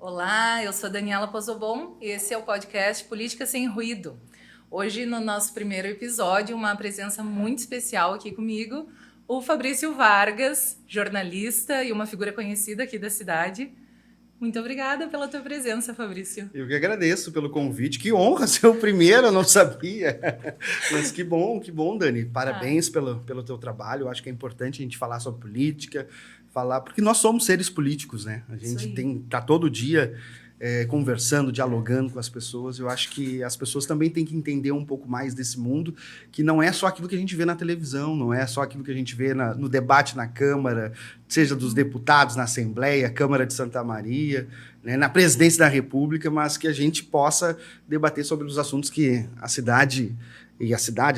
Olá, eu sou Daniela Pozobon e esse é o podcast Política Sem Ruído. Hoje, no nosso primeiro episódio, uma presença muito especial aqui comigo, o Fabrício Vargas, jornalista e uma figura conhecida aqui da cidade. Muito obrigada pela tua presença, Fabrício. Eu que agradeço pelo convite. Que honra ser o primeiro, eu não sabia. Mas que bom, Dani. Parabéns pelo teu trabalho. Eu acho que é importante a gente falar sobre política, porque nós somos seres políticos, né? A gente tá todo dia conversando, dialogando com as pessoas. Eu acho que as pessoas também têm que entender um pouco mais desse mundo, que não é só aquilo que a gente vê na televisão, não é só aquilo que a gente vê no debate na Câmara, seja dos deputados na Assembleia, Câmara de Santa Maria, né, na Presidência da República, mas que a gente possa debater sobre os assuntos que a cidade,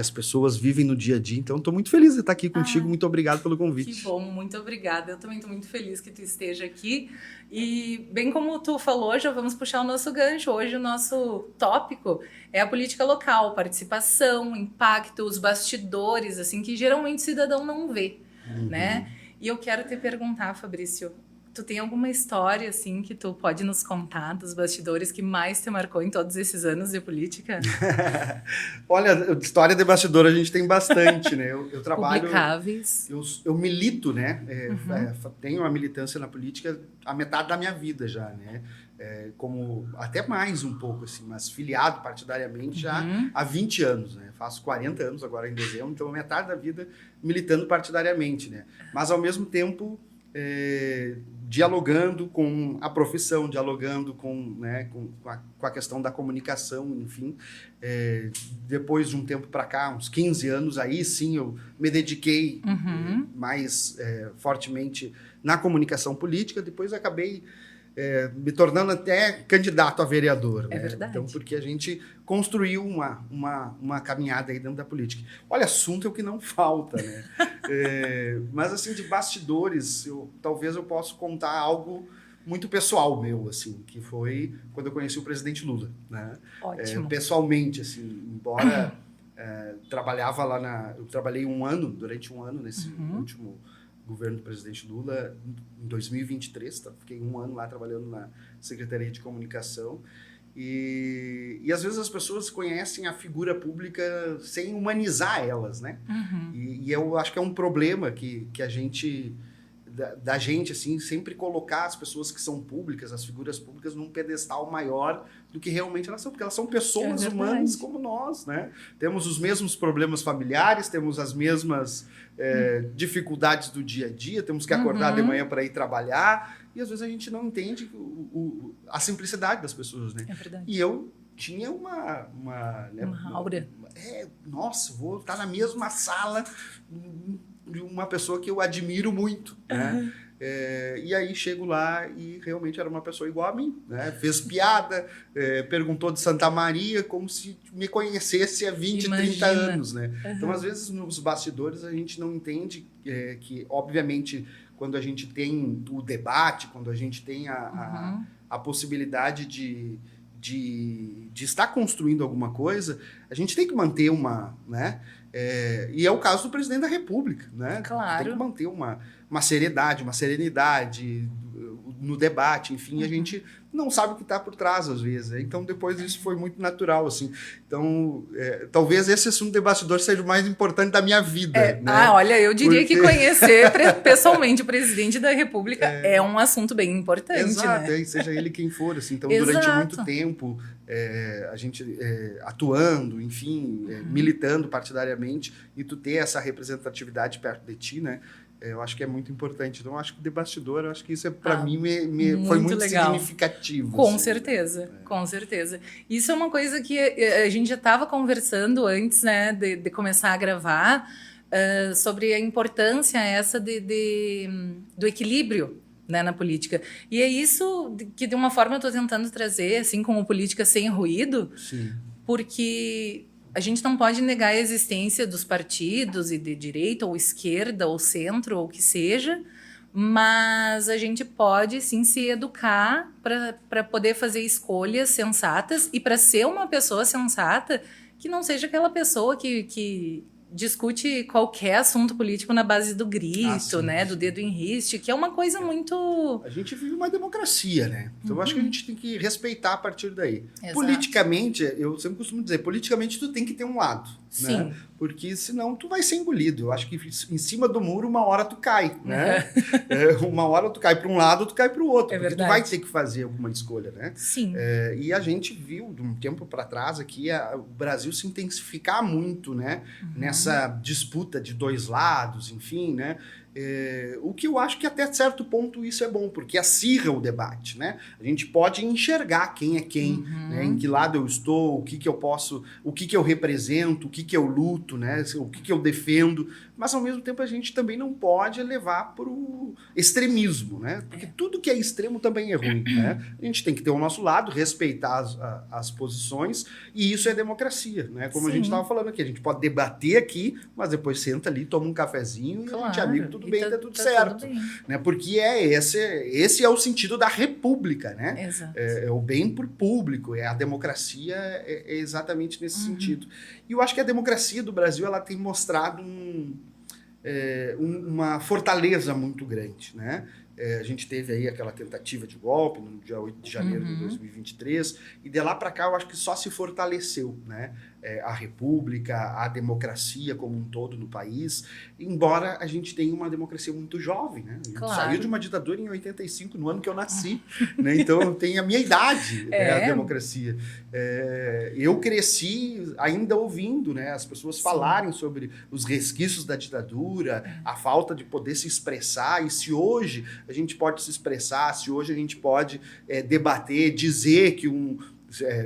as pessoas vivem no dia a dia. Então, estou muito feliz de estar aqui contigo. Muito obrigado pelo convite. Que bom, muito obrigada. Eu também estou muito feliz que tu esteja aqui. E, bem como tu falou, já vamos puxar o nosso gancho. Hoje o nosso tópico é a política local, participação, impacto, os bastidores, assim, que geralmente o cidadão não vê, né? E eu quero te perguntar, Fabrício, tu tem alguma história, assim, que tu pode nos contar dos bastidores que mais te marcou em todos esses anos de política? Olha, história de bastidor a gente tem bastante, né? Eu trabalho... Publicáveis. Eu milito, né? Tenho uma militância na política a metade da minha vida já, né? Como até mais um pouco, assim, mas filiado partidariamente já há 20 anos, né? Faço 40 anos agora em dezembro, então metade da vida militando partidariamente, né? Mas, ao mesmo tempo... dialogando com a profissão, dialogando com a questão da comunicação, enfim. Depois de um tempo para cá, uns 15 anos, aí sim eu me dediquei mais fortemente na comunicação política, depois acabei me tornando até candidato a vereador. É verdade. Então, porque a gente construiu uma caminhada aí dentro da política. Olha, assunto é o que não falta, né? Mas, assim, de bastidores, talvez eu possa contar algo muito pessoal meu, assim, que foi quando eu conheci o presidente Lula, né? Ótimo. Pessoalmente, assim, embora trabalhava eu trabalhei durante um ano nesse último governo do presidente Lula, em 2023, tá? Fiquei um ano lá trabalhando na Secretaria de Comunicação, e às vezes as pessoas conhecem a figura pública sem humanizar elas, né? E eu acho que é um problema que a gente... Da gente, assim, sempre colocar as pessoas que são públicas, as figuras públicas, num pedestal maior do que realmente elas são, porque elas são pessoas humanas como nós, né? Temos os mesmos problemas familiares, temos as mesmas dificuldades do dia a dia, temos que acordar de manhã para ir trabalhar, e às vezes a gente não entende a simplicidade das pessoas, né? É verdade. E eu tinha uma aura. Nossa, vou estar na mesma sala de uma pessoa que eu admiro muito, né? E aí chego lá e realmente era uma pessoa igual a mim, né? Fez piada, perguntou de Santa Maria como se me conhecesse há 20, 30 anos, né? Então, às vezes, nos bastidores, a gente não entende que, obviamente, quando a gente tem o debate, quando a gente tem a possibilidade de estar construindo alguma coisa, a gente tem que manter né? E é o caso do presidente da República, né? Claro. Tem que manter uma seriedade, uma serenidade no debate, enfim, a gente não sabe o que está por trás, às vezes. Então, depois isso foi muito natural, assim. Então, talvez esse assunto de bastidor seja o mais importante da minha vida, né? Olha, eu diria que conhecer pessoalmente o presidente da República é um assunto bem importante, exato, né? Seja ele quem for, assim. Então, Exato. durante muito tempo, a gente atuando, enfim, militando partidariamente, e tu ter essa representatividade perto de ti, né? Eu acho que é muito importante. Então, eu acho que de bastidor, eu acho que isso para mim foi muito legal. significativo. Com assim. certeza, com certeza. Isso é uma coisa que a gente já estava conversando antes, né, de começar a gravar, sobre a importância essa do equilíbrio, né, na política. E é isso que, de uma forma, eu estou tentando trazer, assim, como política sem ruído, Sim. Porque a gente não pode negar a existência dos partidos e de direita ou esquerda ou centro ou o que seja, mas a gente pode sim se educar para poder fazer escolhas sensatas e para ser uma pessoa sensata que não seja aquela pessoa que discute qualquer assunto político na base do grito, sim, né? Do dedo em riste, que é uma coisa muito... A gente vive uma democracia, né? Então eu acho que a gente tem que respeitar a partir daí. Exato. Politicamente, eu sempre costumo dizer, politicamente tu tem que ter um lado, Sim. né? Porque senão tu vai ser engolido. Eu acho que em cima do muro uma hora tu cai, né? Uma hora tu cai para um lado, tu cai para o outro. É porque verdade. tu vai ter que fazer alguma escolha, né? Sim. E a gente viu, de um tempo para trás, aqui, o Brasil se intensificar muito, né? Nessa disputa de dois lados, enfim, né? O que eu acho que até certo ponto isso é bom, porque acirra o debate, né? A gente pode enxergar quem é quem, né? Em que lado eu estou, o que que eu posso, o que que eu represento, o que que eu luto, né? O que que eu defendo, mas ao mesmo tempo a gente também não pode levar para o extremismo, né? Porque tudo que é extremo também é ruim, né? A gente tem que ter o nosso lado, respeitar as posições, e isso é democracia, né? Como a gente estava falando aqui, a gente pode debater aqui, mas depois senta ali, toma um cafezinho e a gente é amigo, tudo bem, tá tudo certo. Tudo bem. Né? Porque esse é o sentido da república, né? Exato. É o bem pro público, a democracia é exatamente nesse sentido. E eu acho que a democracia do Brasil ela tem mostrado uma fortaleza muito grande, né? A gente teve aí aquela tentativa de golpe no dia 8 de janeiro de 2023, e de lá para cá eu acho que só se fortaleceu, né? A república, a democracia como um todo no país, embora a gente tenha uma democracia muito jovem, né? A gente saiu de uma ditadura em 85, no ano que eu nasci, né? Então eu tenho a minha idade, né? A democracia. Eu cresci ainda ouvindo, né? As pessoas falarem sobre os resquícios da ditadura, a falta de poder se expressar, e se hoje a gente pode se expressar, se hoje a gente pode debater, dizer que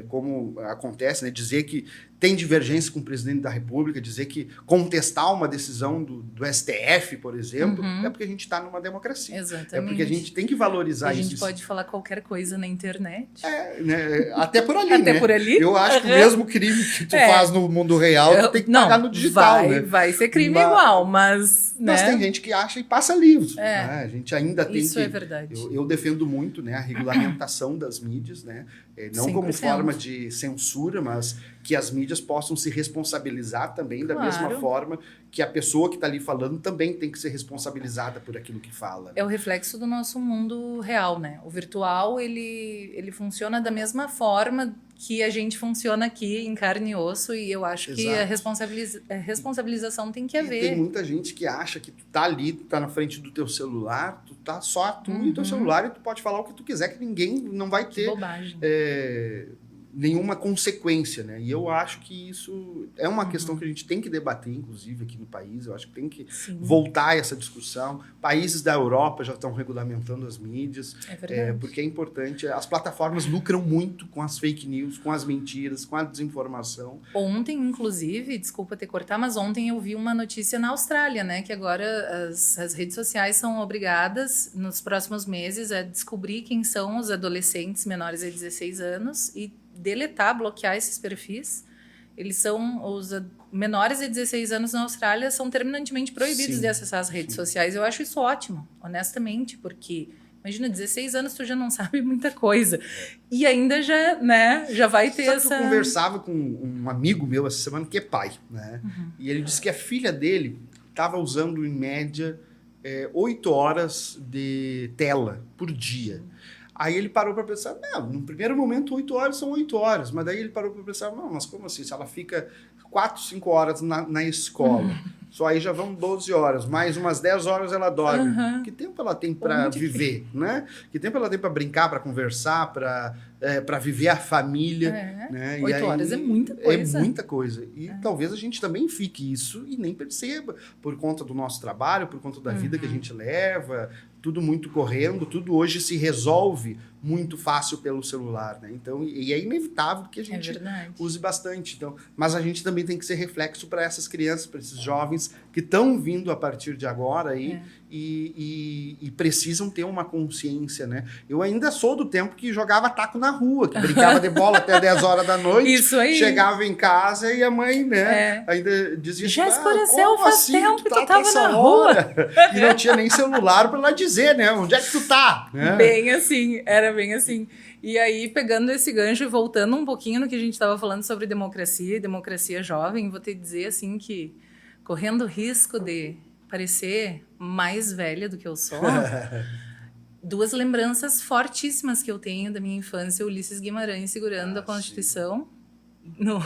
como acontece, né? Dizer que tem divergência com o presidente da República, dizer que contestar uma decisão do STF, por exemplo, é porque a gente está numa democracia. Exatamente. É porque a gente tem que valorizar isso. A gente pode falar qualquer coisa na internet. Né? Até por ali, Até né? por ali. Eu acho que o mesmo crime que tu faz no mundo real, tu tem que pagar no digital, né? Vai ser crime igual, mas... Mas né? tem gente que acha e passa livre. Né? A gente ainda tem isso é verdade. Eu defendo muito, né, a regulamentação das mídias, né? Não 100%. como forma de censura, mas que as mídias possam se responsabilizar também da mesma forma que a pessoa que está ali falando também tem que ser responsabilizada por aquilo que fala. É o reflexo do nosso mundo real, né? O virtual, ele funciona da mesma forma que a gente funciona aqui em carne e osso, e eu acho que a responsabilização tem que haver. E tem muita gente que acha que tu tá ali, tu tá na frente do teu celular, tu tá só tu e teu celular, e tu pode falar o que tu quiser, que ninguém não vai ter nenhuma consequência, né? E eu acho que isso é uma questão que a gente tem que debater, inclusive, aqui no país. Eu acho que tem que voltar a essa discussão. Países da Europa já estão regulamentando as mídias. É verdade. Porque é importante. As plataformas lucram muito com as fake news, com as mentiras, com a desinformação. Ontem, inclusive, desculpa ter cortado, mas ontem eu vi uma notícia na Austrália, né? Que agora as redes sociais são obrigadas, nos próximos meses, a descobrir quem são os adolescentes menores de 16 anos e deletar, bloquear esses perfis. Eles são, os menores de 16 anos na Austrália são terminantemente proibidos de acessar as redes sociais. Eu acho isso ótimo, honestamente, porque imagina, 16 anos tu já não sabe muita coisa. E ainda já vai ter essa... Eu conversava com um amigo meu essa semana que é pai, né? E ele disse que a filha dele estava usando, em média, 8 horas de tela por dia. Aí ele parou para pensar, no primeiro momento 8 horas são 8 horas, mas daí ele parou para pensar, não, mas como assim? Se ela fica 4, 5 horas na escola, só aí já vão 12 horas, mais umas 10 horas ela dorme. Que tempo ela tem para viver, né? Que tempo ela tem para brincar, para conversar, para viver a família, né? 8 horas é muita coisa. É muita coisa. E talvez a gente também fique isso e nem perceba, por conta do nosso trabalho, por conta da vida que a gente leva, tudo muito correndo, tudo hoje se resolve muito fácil pelo celular, né? Então, e é inevitável que a gente use bastante. Então, mas a gente também tem que ser reflexo para essas crianças, para esses jovens que estão vindo a partir de agora aí e precisam ter uma consciência, né? Eu ainda sou do tempo que jogava taco na rua, que brincava de bola até 10 horas da noite. Isso aí. Chegava em casa e a mãe, né? Ainda dizia já escureceu, faz assim, tempo que tu tava na rua. E não tinha nem celular para ela dizer, né? Onde é que tu tá? Né? Bem assim, era bem assim. E aí, pegando esse gancho e voltando um pouquinho no que a gente estava falando sobre democracia e democracia jovem, vou te dizer assim que correndo o risco de parecer mais velha do que eu sou, duas lembranças fortíssimas que eu tenho da minha infância: Ulisses Guimarães segurando a Constituição no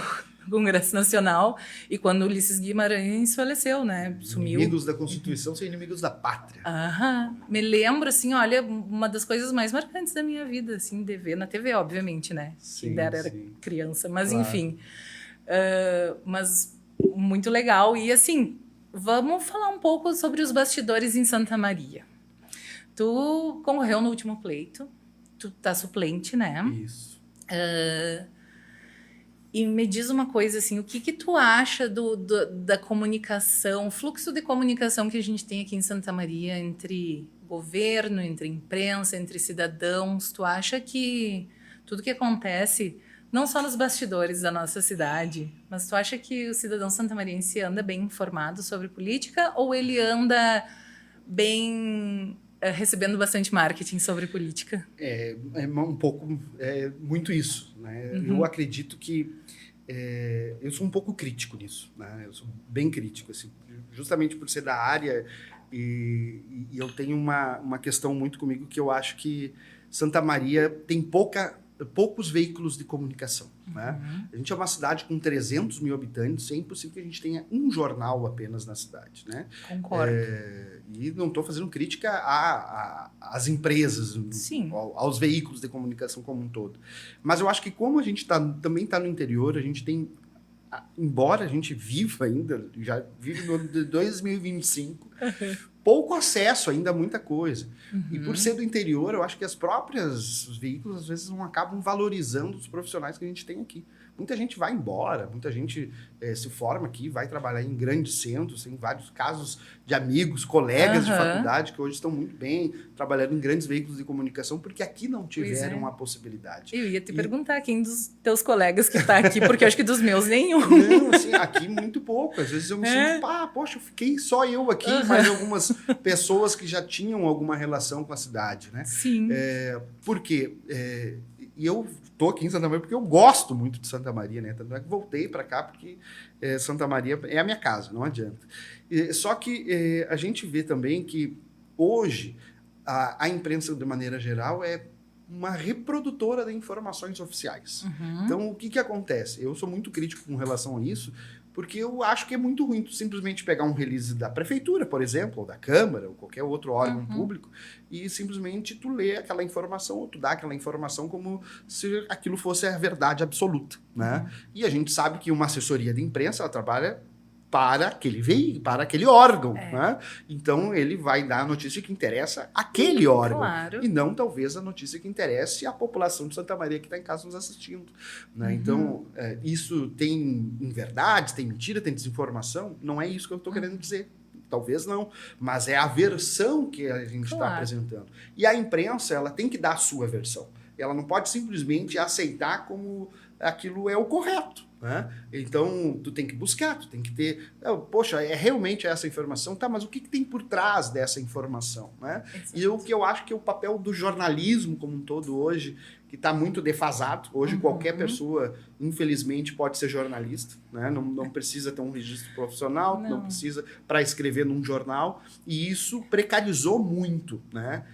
Congresso Nacional, e quando Ulisses Guimarães faleceu, né? Sumiu. Inimigos da Constituição são inimigos da pátria. Me lembro, assim, olha, uma das coisas mais marcantes da minha vida, assim, de ver na TV, obviamente, né? Sim, era sim. criança, mas Claro. enfim. Mas muito legal. E assim, vamos falar um pouco sobre os bastidores em Santa Maria. Tu concorreu no último pleito, tu tá suplente, né? Isso. E me diz uma coisa, assim, o que tu acha da comunicação, fluxo de comunicação que a gente tem aqui em Santa Maria entre governo, entre imprensa, entre cidadãos? Tu acha que tudo que acontece, não só nos bastidores da nossa cidade, mas tu acha que o cidadão santamariense anda bem informado sobre política, ou ele anda bem recebendo bastante marketing sobre política? É um pouco, muito isso, né? Eu acredito que eu sou um pouco crítico nisso, né? Eu sou bem crítico, assim, justamente por ser da área, e eu tenho uma questão muito comigo, que eu acho que Santa Maria tem poucos veículos de comunicação, né? A gente é uma cidade com 300 mil habitantes, é impossível que a gente tenha um jornal apenas na cidade, né? Concordo. E não estou fazendo crítica às empresas, aos veículos de comunicação como um todo. Mas eu acho que, como a gente também está no interior, a gente tem, embora a gente viva ainda, já vive no ano de 2025, pouco acesso ainda a muita coisa. E por ser do interior, eu acho que os veículos às vezes não acabam valorizando os profissionais que a gente tem aqui. Muita gente vai embora, muita gente se forma aqui, vai trabalhar em grandes centros, tem vários casos de amigos, colegas de faculdade que hoje estão muito bem, trabalhando em grandes veículos de comunicação, porque aqui não tiveram a possibilidade. Eu ia te perguntar quem dos teus colegas que está aqui, porque eu acho que dos meus nenhum. Não, assim, aqui muito pouco. Às vezes eu me sinto, poxa, fiquei só eu aqui, mas algumas pessoas que já tinham alguma relação com a cidade, né? Sim. Por quê? E eu tô aqui em Santa Maria porque eu gosto muito de Santa Maria, né? Tanto é que voltei para cá porque Santa Maria é a minha casa, não adianta. Só que a gente vê também que hoje a imprensa, de maneira geral, é uma reprodutora de informações oficiais. Então, o que acontece? Eu sou muito crítico com relação a isso, porque eu acho que é muito ruim tu simplesmente pegar um release da prefeitura, por exemplo, ou da Câmara, ou qualquer outro órgão público, e simplesmente tu lê aquela informação, ou tu dá aquela informação como se aquilo fosse a verdade absoluta, né? E a gente sabe que uma assessoria de imprensa, ela trabalha para aquele veículo, para aquele órgão, né? Então, ele vai dar a notícia que interessa àquele órgão. Claro. E não, talvez, a notícia que interesse à população de Santa Maria que está em casa nos assistindo, né? Então, isso tem inverdades, tem mentira, tem desinformação? Não é isso que eu estou querendo dizer. Talvez não, mas é a versão que a gente está apresentando. E a imprensa, ela tem que dar a sua versão. Ela não pode simplesmente aceitar como aquilo é o correto, né? Então, tu tem que buscar, tu tem que ter... Poxa, realmente essa informação? Tá, mas o que tem por trás dessa informação, né? E o que eu acho que é o papel do jornalismo como um todo hoje, que está muito defasado. Hoje, qualquer pessoa, infelizmente, pode ser jornalista, né? Não precisa ter um registro profissional, não precisa para escrever num jornal. E isso precarizou muito, né?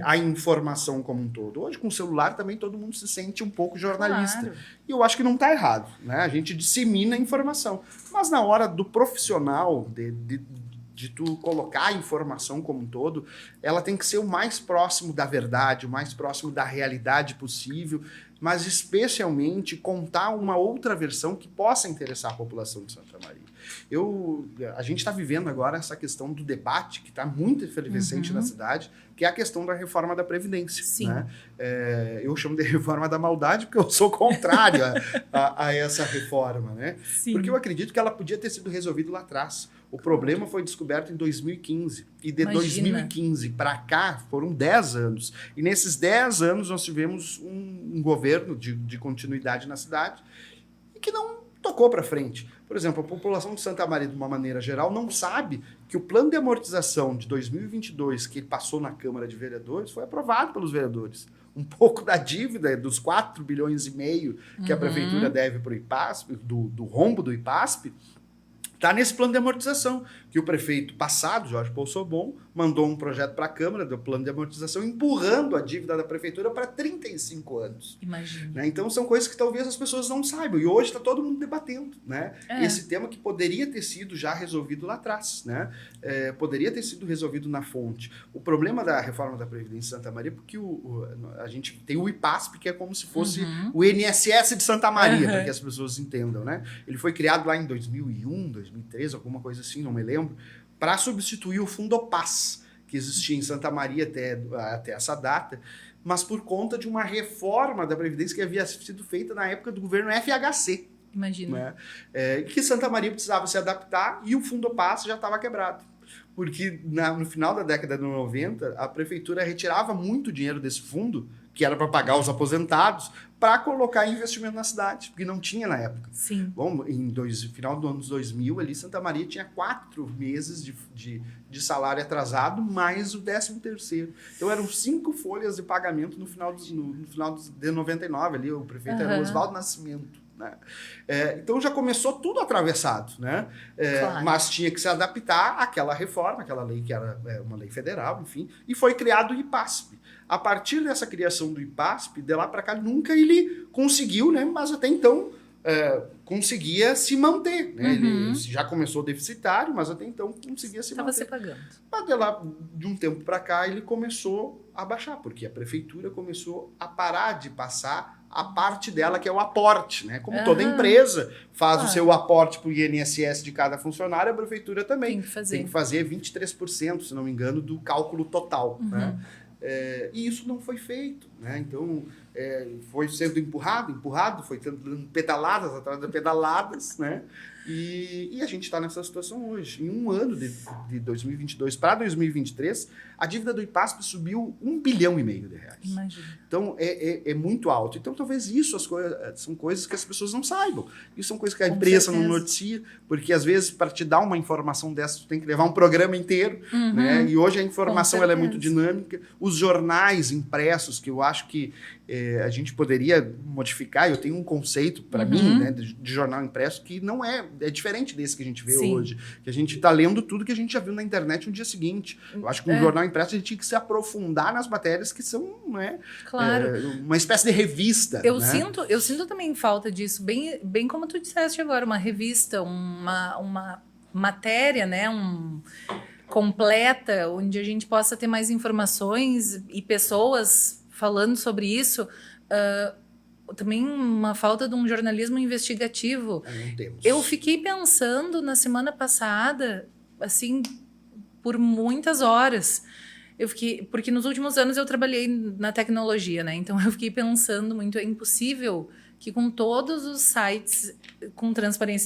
A informação como um todo. Hoje, com o celular, também todo mundo se sente um pouco jornalista. Claro. E eu acho que não está errado, né? A gente dissemina a informação. Mas na hora do profissional, de tu colocar a informação como um todo, ela tem que ser o mais próximo da verdade, o mais próximo da realidade possível, mas especialmente contar uma outra versão que possa interessar a população de Santa Maria. A gente está vivendo agora essa questão do debate, que está muito efervescente na cidade, que é a questão da reforma da Previdência. Sim. Né? Eu chamo de reforma da maldade, porque eu sou contrário a essa reforma. Né? Sim. Porque eu acredito que ela podia ter sido resolvida lá atrás. O problema foi descoberto em 2015. E de 2015 para cá foram 10 anos. E nesses 10 anos nós tivemos um governo de continuidade na cidade e que não tocou para frente. Por exemplo, a população de Santa Maria, de uma maneira geral, não sabe que o plano de amortização de 2022, que passou na Câmara de Vereadores, foi aprovado pelos vereadores. Um pouco da dívida, dos 4,5 bilhões que a Prefeitura deve para o IPASP, do rombo do IPASP, Está nesse plano de amortização, que o prefeito passado, Jorge Poussobon, mandou um projeto para a Câmara do plano de amortização, empurrando a dívida da prefeitura para 35 anos. Imagina. Né? Então, são coisas que talvez as pessoas não saibam. E hoje está todo mundo debatendo. Né? Esse tema que poderia ter sido já resolvido lá atrás. Né? Poderia ter sido resolvido na fonte. O problema da reforma da Previdência de Santa Maria é porque a gente tem o IPASP, que é como se fosse o INSS de Santa Maria, para que as pessoas entendam. Né? Ele foi criado lá em 2001, 2013, alguma coisa assim, não me lembro, para substituir o Fundopaz, que existia em Santa Maria até essa data, mas por conta de uma reforma da Previdência que havia sido feita na época do governo FHC. Imagina. Né? Que Santa Maria precisava se adaptar e o Fundopaz já estava quebrado. Porque no final da década de 90, a prefeitura retirava muito dinheiro desse fundo, que era para pagar os aposentados, para colocar em investimento na cidade, porque não tinha na época. Sim. Bom, final dos anos 2000, ali, Santa Maria tinha 4 meses de salário atrasado, mais o 13º. Então, eram 5 folhas de pagamento no final de 99, ali, o prefeito era o Oswaldo Nascimento. Né? Então já começou tudo atravessado, né? Claro. Mas tinha que se adaptar àquela reforma, aquela lei que era uma lei federal, enfim, e foi criado o IPASP. A partir dessa criação do IPASP, de lá para cá, nunca ele conseguiu, né? Mas até então conseguia se manter. Né? Ele já começou deficitário, mas até então conseguia se manter. Estava se pagando. Mas de lá, de um tempo para cá, ele começou a baixar, porque a prefeitura começou a parar de passar a parte dela, que é o aporte, né? Como toda empresa faz o seu aporte para o INSS de cada funcionário, a prefeitura também tem que fazer 23%, se não me engano, do cálculo total. Né? E isso não foi feito. Né? Então, foi sendo empurrado, foi dando pedaladas atrás de pedaladas, né? E a gente está nessa situação hoje. Em um ano de 2022 para 2023, a dívida do IPASP subiu R$1,5 bilhão de reais. Imagina. Então, é muito alto. Então, talvez isso são coisas que as pessoas não saibam. Isso são coisas que a imprensa não noticia, porque, às vezes, para te dar uma informação dessa, tu tem que levar um programa inteiro. Né? E hoje a informação ela é muito dinâmica. Os jornais impressos, que eu acho que a gente poderia modificar, eu tenho um conceito, para mim, né, de jornal impresso, que não é diferente desse que a gente vê hoje. Que a gente está lendo tudo que a gente já viu na internet no dia seguinte. Eu acho que um jornal impresso a gente tinha que se aprofundar nas matérias que são, né, uma espécie de revista. Eu sinto também falta disso, bem como tu disseste agora, uma revista, uma matéria, né, completa, onde a gente possa ter mais informações e pessoas falando sobre isso. Também uma falta de um jornalismo investigativo. Não temos. Eu fiquei pensando na semana passada, assim, por muitas horas. Porque nos últimos anos eu trabalhei na tecnologia, né? Então eu fiquei pensando muito, é impossível que com todos os sites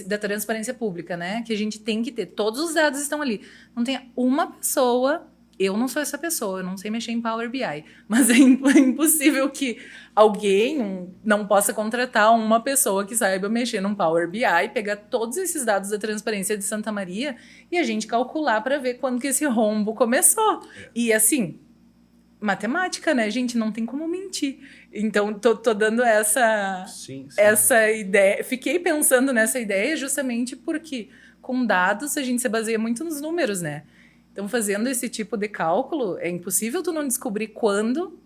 da transparência pública, né? Que a gente tem que ter, todos os dados estão ali. Não tenha uma pessoa. Eu não sou essa pessoa, eu não sei mexer em Power BI, mas é impossível que alguém não possa contratar uma pessoa que saiba mexer num Power BI, pegar todos esses dados da transparência de Santa Maria e a gente calcular para ver quando que esse rombo começou. E assim, matemática, né, gente? Não tem como mentir. Então, tô dando essa ideia. Fiquei pensando nessa ideia justamente porque com dados a gente se baseia muito nos números, né? Então, fazendo esse tipo de cálculo, é impossível tu não descobrir quando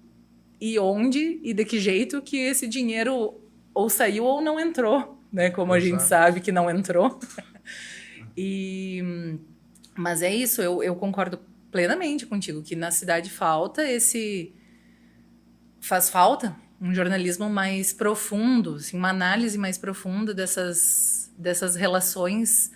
e onde e de que jeito que esse dinheiro ou saiu ou não entrou, né? Como a gente sabe que não entrou. Mas é isso, eu concordo plenamente contigo, que na cidade faz falta um jornalismo mais profundo, assim, uma análise mais profunda dessas relações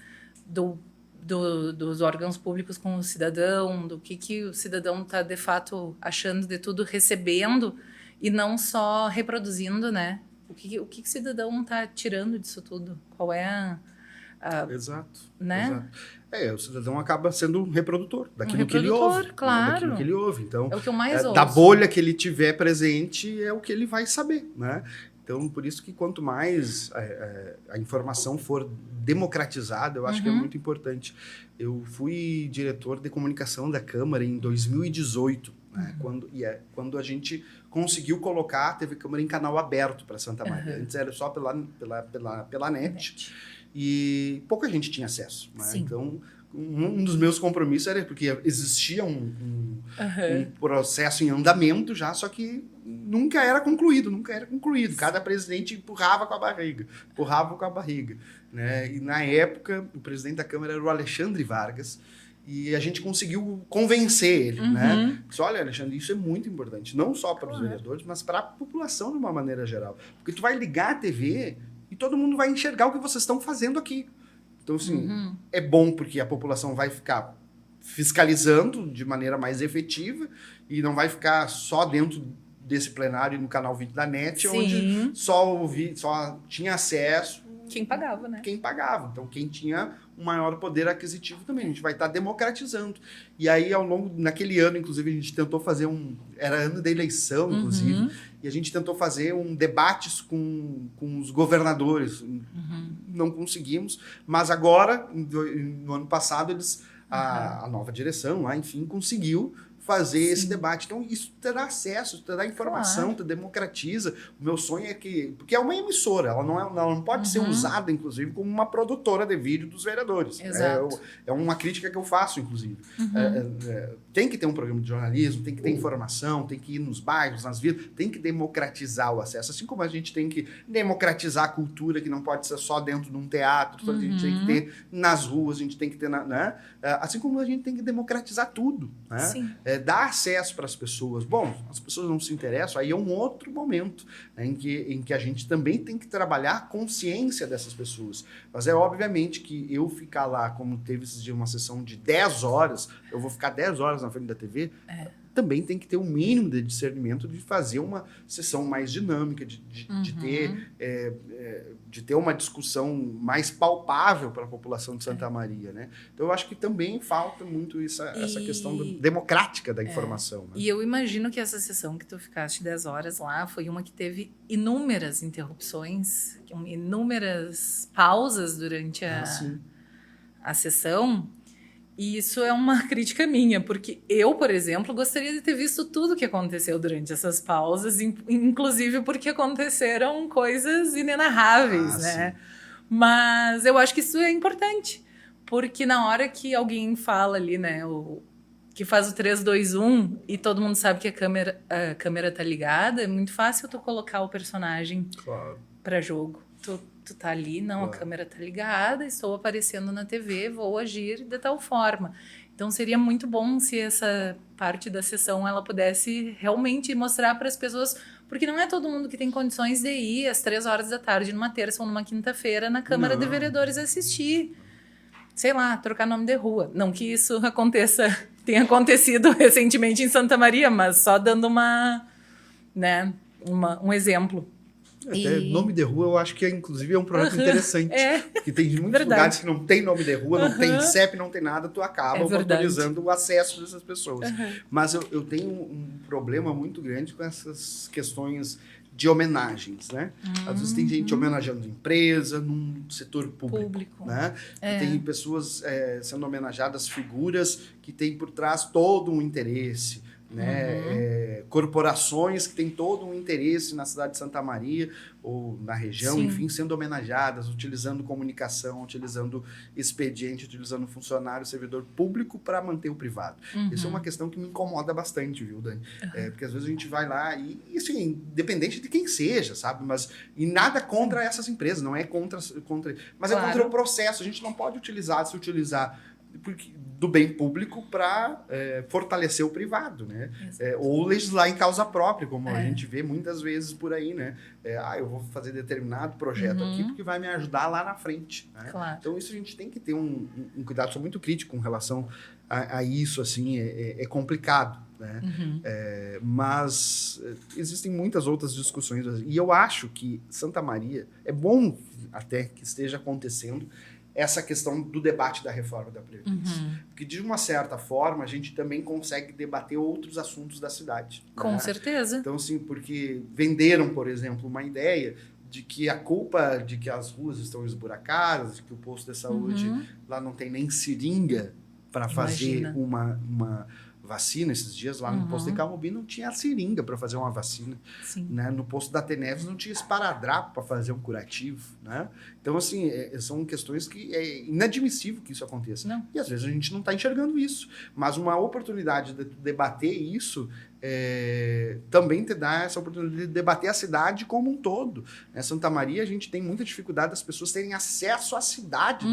dos órgãos públicos com o cidadão, do que o cidadão está, de fato, achando de tudo, recebendo, e não só reproduzindo, né? O que o cidadão está tirando disso tudo? Qual é Exato. Né? Exato. O cidadão acaba sendo um reprodutor daquilo que ele ouve. Claro. Né? Daquilo que ele ouve. Então, é o que eu mais ouço. Da bolha que ele tiver presente, é o que ele vai saber, né? Então, por isso que quanto mais a informação for democratizada, eu acho que é muito importante. Eu fui diretor de comunicação da Câmara em 2018, né? Quando a gente conseguiu colocar a TV Câmara em canal aberto para Santa Maria. Antes era só pela net. e pouca gente tinha acesso. Né? Sim. Então, um dos meus compromissos era porque existia um processo em andamento já, só que nunca era concluído. Cada presidente empurrava com a barriga. Né? E na época, o presidente da Câmara era o Alexandre Vargas, e a gente conseguiu convencer ele, né? Disse, olha, Alexandre, isso é muito importante, não só para os vereadores, mas para a população de uma maneira geral. Porque tu vai ligar a TV e todo mundo vai enxergar o que vocês estão fazendo aqui. Então, assim, é bom porque a população vai ficar fiscalizando de maneira mais efetiva e não vai ficar só dentro desse plenário no canal 20 da NET, onde só tinha acesso quem pagava, né? Quem pagava. Então, quem tinha um maior poder aquisitivo também. A gente vai estar democratizando. E aí, naquele ano, inclusive, a gente tentou fazer era ano da eleição, inclusive, e a gente tentou fazer debates com os governadores. Não conseguimos, mas agora, no ano passado, a nova direção lá, enfim, conseguiu fazer esse debate. Então, isso te dá acesso, te dá informação, te democratiza. O meu sonho é que... Porque é uma emissora, ela não pode ser usada, inclusive, como uma produtora de vídeo dos vereadores. Exato. É uma crítica que eu faço, inclusive. Tem que ter um programa de jornalismo, tem que ter informação, tem que ir nos bairros, nas vilas, tem que democratizar o acesso. Assim como a gente tem que democratizar a cultura, que não pode ser só dentro de um teatro, a gente tem que ter nas ruas, a gente tem que ter... né? Assim como a gente tem que democratizar tudo. Né? Sim. Dar acesso para as pessoas. Bom, as pessoas não se interessam, aí é um outro momento, né, em que a gente também tem que trabalhar a consciência dessas pessoas. Mas é obviamente que eu ficar lá, como teve esses dias uma sessão de 10 horas, eu vou ficar 10 horas na frente da TV, também tem que ter um mínimo de discernimento de fazer uma sessão mais dinâmica, de ter uma discussão mais palpável para a população de Santa Maria, né? Então, eu acho que também falta muito essa questão democrática da informação. Né? E eu imagino que essa sessão que tu ficaste 10 horas lá foi uma que teve inúmeras interrupções, inúmeras pausas durante a sessão. E isso é uma crítica minha, porque eu, por exemplo, gostaria de ter visto tudo o que aconteceu durante essas pausas, inclusive porque aconteceram coisas inenarráveis, né? Sim. Mas eu acho que isso é importante, porque na hora que alguém fala ali, né, que faz o 3, 2, 1 e todo mundo sabe que a câmera tá ligada, é muito fácil tu colocar o personagem para jogo. Tu tá ali, não, a câmera tá ligada, estou aparecendo na TV, vou agir de tal forma. Então, seria muito bom se essa parte da sessão ela pudesse realmente mostrar para as pessoas, porque não é todo mundo que tem condições de ir às 3 horas da tarde, numa terça ou numa quinta-feira, na Câmara de Vereadores assistir. Sei lá, trocar nome de rua. Não que isso tenha acontecido recentemente em Santa Maria, mas só dando um exemplo. Até nome de rua eu acho que inclusive é um projeto interessante. Porque tem muitos lugares que não tem nome de rua, não tem CEP, não tem nada, tu acaba autorizando o acesso dessas pessoas. Mas eu tenho um problema muito grande com essas questões de homenagens, né? Às vezes tem gente homenageando empresa, num setor público. Né? Tem pessoas sendo homenageadas, figuras que têm por trás todo um interesse. Né? Corporações que têm todo um interesse na cidade de Santa Maria ou na região, enfim, sendo homenageadas, utilizando comunicação, utilizando expediente, utilizando funcionário, servidor público para manter o privado. Isso é uma questão que me incomoda bastante, viu, Dani? Porque às vezes a gente vai lá e assim, independente de quem seja, sabe? E nada contra essas empresas, não é contra mas é contra o processo. A gente não pode se utilizar do bem público para fortalecer o privado, né? Ou legislar em causa própria, como a gente vê muitas vezes por aí, né? Eu vou fazer determinado projeto aqui porque vai me ajudar lá na frente. Né? Claro. Então, isso a gente tem que ter um cuidado. Sou muito crítico com relação a isso, assim, é complicado, né? Mas existem muitas outras discussões. E eu acho que Santa Maria, é bom até que esteja acontecendo essa questão do debate da reforma da Previdência. Porque, de uma certa forma, a gente também consegue debater outros assuntos da cidade. Com certeza. Então, assim, porque venderam, por exemplo, uma ideia de que a culpa de que as ruas estão esburacadas, de que o posto de saúde lá não tem nem seringa para fazer uma vacina esses dias lá no posto de Camobi, não tinha seringa para fazer uma vacina. Sim. Né? No posto da Teneves não tinha esparadrapo para fazer um curativo. Né? Então, assim, são questões que é inadmissível que isso aconteça. Não. E às vezes a gente não está enxergando isso. Mas uma oportunidade de debater isso também te dá essa oportunidade de debater a cidade como um todo. Né? Santa Maria, a gente tem muita dificuldade das pessoas terem acesso à cidade.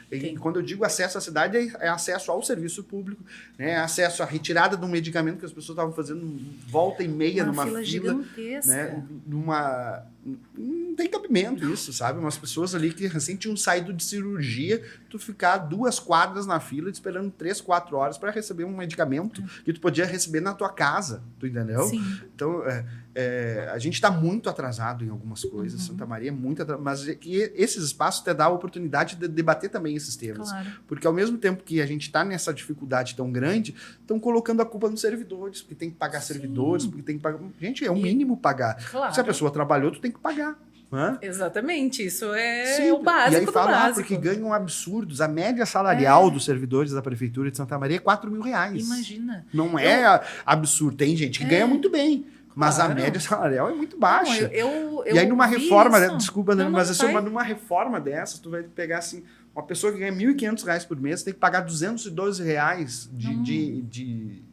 E quando eu digo acesso à cidade, é acesso ao serviço público, né? Acesso à retirada de um medicamento que as pessoas estavam fazendo volta e meia numa fila gigantesca. Né? Não tem cabimento isso, sabe? Umas pessoas ali que recém tinham saído de cirurgia, tu ficar 2 quadras na fila esperando 3, 4 horas para receber um medicamento que tu podia receber na tua casa, tu entendeu? Sim. Então, a gente está muito atrasado em algumas coisas, Santa Maria é muito atrasado, mas esses espaços te dão a oportunidade de debater também esses temas. Claro. Porque ao mesmo tempo que a gente está nessa dificuldade tão grande, estão colocando a culpa nos servidores, porque tem que pagar servidores, porque tem que pagar... Gente, é o mínimo pagar. Claro. Se a pessoa trabalhou, tu tem que pagar. Né? Exatamente, isso é Sim, o básico e aí do fala, básico. Porque ganham absurdos. A média salarial dos servidores da Prefeitura de Santa Maria é R$4.000. Imagina. Não é absurdo. Tem gente que ganha muito bem. Mas a média salarial é muito baixa. E aí numa reforma, né? Desculpa, mas assim, numa reforma dessa, tu vai pegar assim, uma pessoa que ganha R$1.500 por mês tem que pagar R$212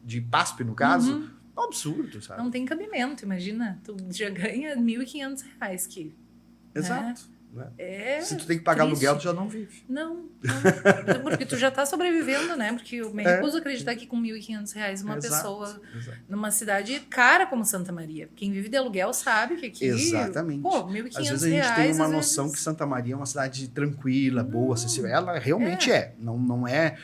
de PASP, no caso. É um absurdo, sabe? Não tem cabimento, imagina. Tu já ganha R$1.500 que... Exato. Né? Se tu tem que pagar aluguel, tu já não vive. Não. Porque tu já tá sobrevivendo, né? Porque eu me recuso a acreditar que com R$1.500 uma pessoa numa cidade cara como Santa Maria. Quem vive de aluguel sabe que aqui... Exatamente. Pô, R$1.500. Às vezes a gente tem uma noção que Santa Maria é uma cidade tranquila, boa, acessível. Ela realmente não é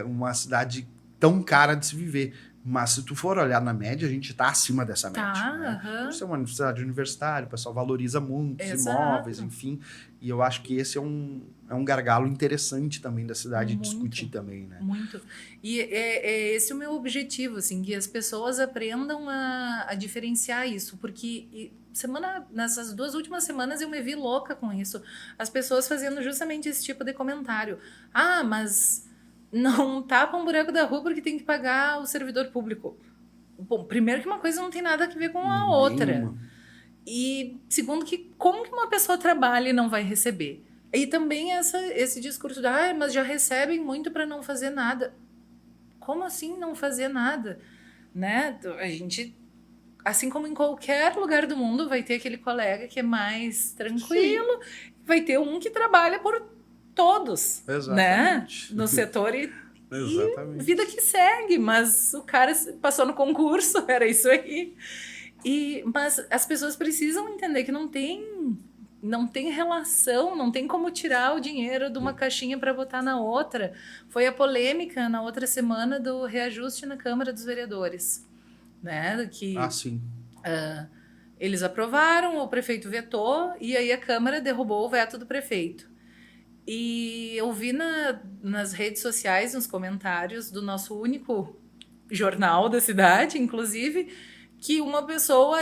uma cidade tão cara de se viver. Mas se tu for olhar na média, a gente está acima dessa média. Né? Por ser uma cidade universitária, o pessoal valoriza muito os imóveis, enfim. E eu acho que esse é um gargalo interessante também da cidade discutir também, né? Muito. E é esse o meu objetivo, assim, que as pessoas aprendam a diferenciar isso. Porque nessas 2 últimas semanas eu me vi louca com isso. As pessoas fazendo justamente esse tipo de comentário. Ah, mas... não tapa um buraco da rua porque tem que pagar o servidor público. Bom, primeiro que uma coisa não tem nada a ver com a outra. E segundo que como que uma pessoa trabalha e não vai receber? E também esse discurso de mas já recebem muito para não fazer nada. Como assim não fazer nada? Né? A gente, assim como em qualquer lugar do mundo, vai ter aquele colega que é mais tranquilo, vai ter um que trabalha por todos, né? No setor e vida que segue, mas o cara passou no concurso, era isso aí. Mas as pessoas precisam entender que não tem relação, não tem como tirar o dinheiro de uma caixinha para botar na outra. Foi a polêmica na outra semana do reajuste na Câmara dos Vereadores, né? Sim. Eles aprovaram, o prefeito vetou e aí a Câmara derrubou o veto do prefeito. E eu vi nas redes sociais, nos comentários do nosso único jornal da cidade, inclusive, que uma pessoa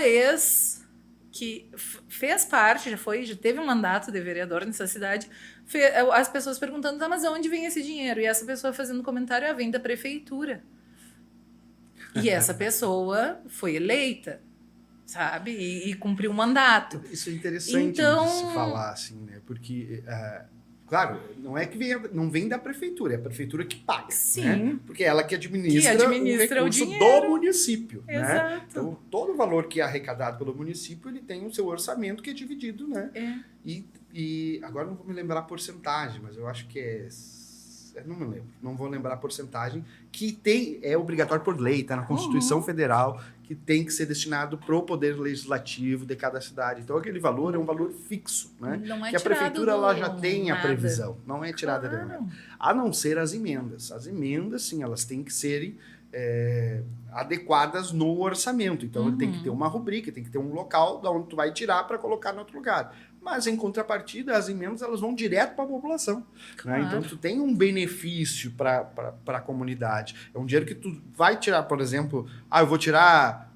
que fez parte, já teve um mandato de vereador nessa cidade, as pessoas perguntando, mas de onde vem esse dinheiro? E essa pessoa fazendo comentário, vem da prefeitura. E essa pessoa foi eleita, sabe? E cumpriu um mandato. Isso é interessante de se falar, assim, né? Porque... claro, não é que não vem da prefeitura, é a prefeitura que paga. Sim. Né? Porque é ela que administra o recurso do município. Né? Então, todo o valor que é arrecadado pelo município, ele tem o seu orçamento que é dividido, né? E agora não vou me lembrar a porcentagem, mas eu acho que não me lembro, não vou lembrar a porcentagem, que é obrigatório por lei, está na Constituição Federal, que tem que ser destinado para o poder legislativo de cada cidade. Então, aquele valor é um valor fixo, né? Não é que a prefeitura ela já tem a previsão, não é tirada de nada. A não ser as emendas. As emendas, sim, elas têm que serem adequadas no orçamento. Então, tem que ter uma rubrica, tem que ter um local de onde tu vai tirar para colocar no outro lugar. Mas, em contrapartida, as emendas elas vão direto para a população. Claro. Né? Então, tu tem um benefício para a comunidade. É um dinheiro que tu vai tirar, por exemplo, eu vou tirar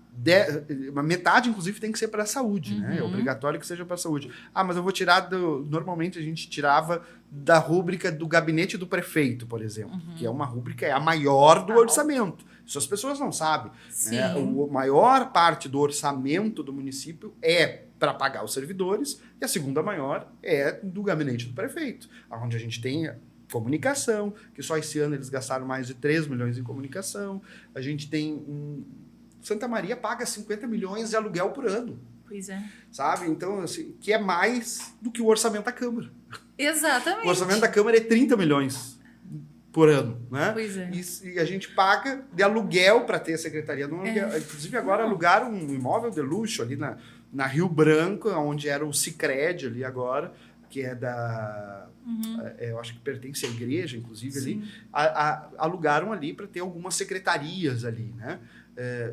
metade, inclusive, tem que ser para a saúde, né? É obrigatório que seja para a saúde. Mas eu vou tirar normalmente a gente tirava da rúbrica do gabinete do prefeito, por exemplo, que é uma rúbrica, é a maior do orçamento. Isso as pessoas não sabem. Né? A maior parte do orçamento do município é para pagar os servidores, e a segunda maior é do gabinete do prefeito, onde a gente tem comunicação, que só esse ano eles gastaram mais de 3 milhões em comunicação. A gente tem Santa Maria paga 50 milhões de aluguel por ano. Pois é. Sabe? Então, assim, que é mais do que o orçamento da Câmara. Exatamente. O orçamento da Câmara é 30 milhões por ano, né? Pois é. E a gente paga de aluguel para ter a secretaria. Inclusive, agora alugaram um imóvel de luxo ali na Rio Branco, onde era o Sicredi ali agora, que é eu acho que pertence à igreja, inclusive, ali. Alugaram ali para ter algumas secretarias ali, né?